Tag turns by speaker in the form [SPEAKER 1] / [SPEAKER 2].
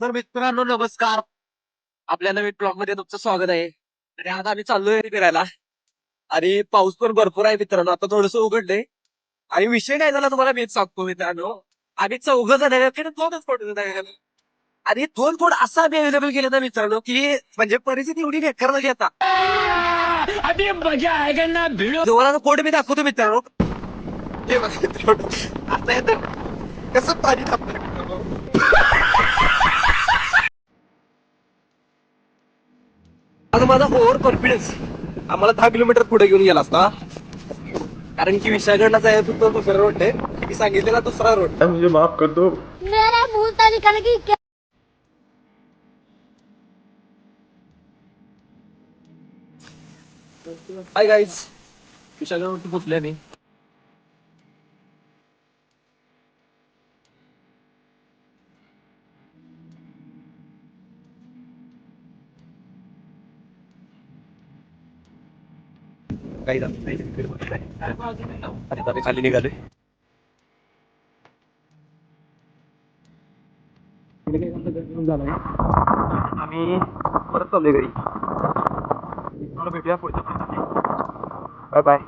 [SPEAKER 1] तर मित्रांनो नमस्कार. आपल्या नवीन ब्लॉग मध्ये तुमचं स्वागत आहे. आणि आज आम्ही चाललोय फिरायला आणि पाऊस पण भरपूर आहे मित्रांनो. आता थोडस उघडलंय आणि विषय काय झाला तुम्हाला मीच सांगतो मित्रांनो. आम्ही 4 जण आहे की 2च फोटो आणि 2 फोट असा आम्ही अवेलेबल केले ना मित्रांनो की म्हणजे परिस्थिती एवढी बेकार झाली आता. जवळ फोट मी दाखवतो मित्रांनो. हे बघा मित्रांनो, आता येतं कसं पाणी थांबतंय मित्रांनो. आज माझा ओव्हर कॉन्फिडन्स आम्हाला 10 किलोमीटर पुढे घेऊन गेला असता. कारण की विशाळगडला जायचं होतं दुसरा रोड आहे, मी सांगितलेला दुसरा रोड.
[SPEAKER 2] मुझे माफ कर दो.
[SPEAKER 3] मेरा मुंह था निकालने की क्या।
[SPEAKER 1] हाय गाईज, विशाळगडवरती पोचले मी. खाली निघाले. आम्ही परत चाललोय घरी. भेटूया पुढच्या. Bye bye.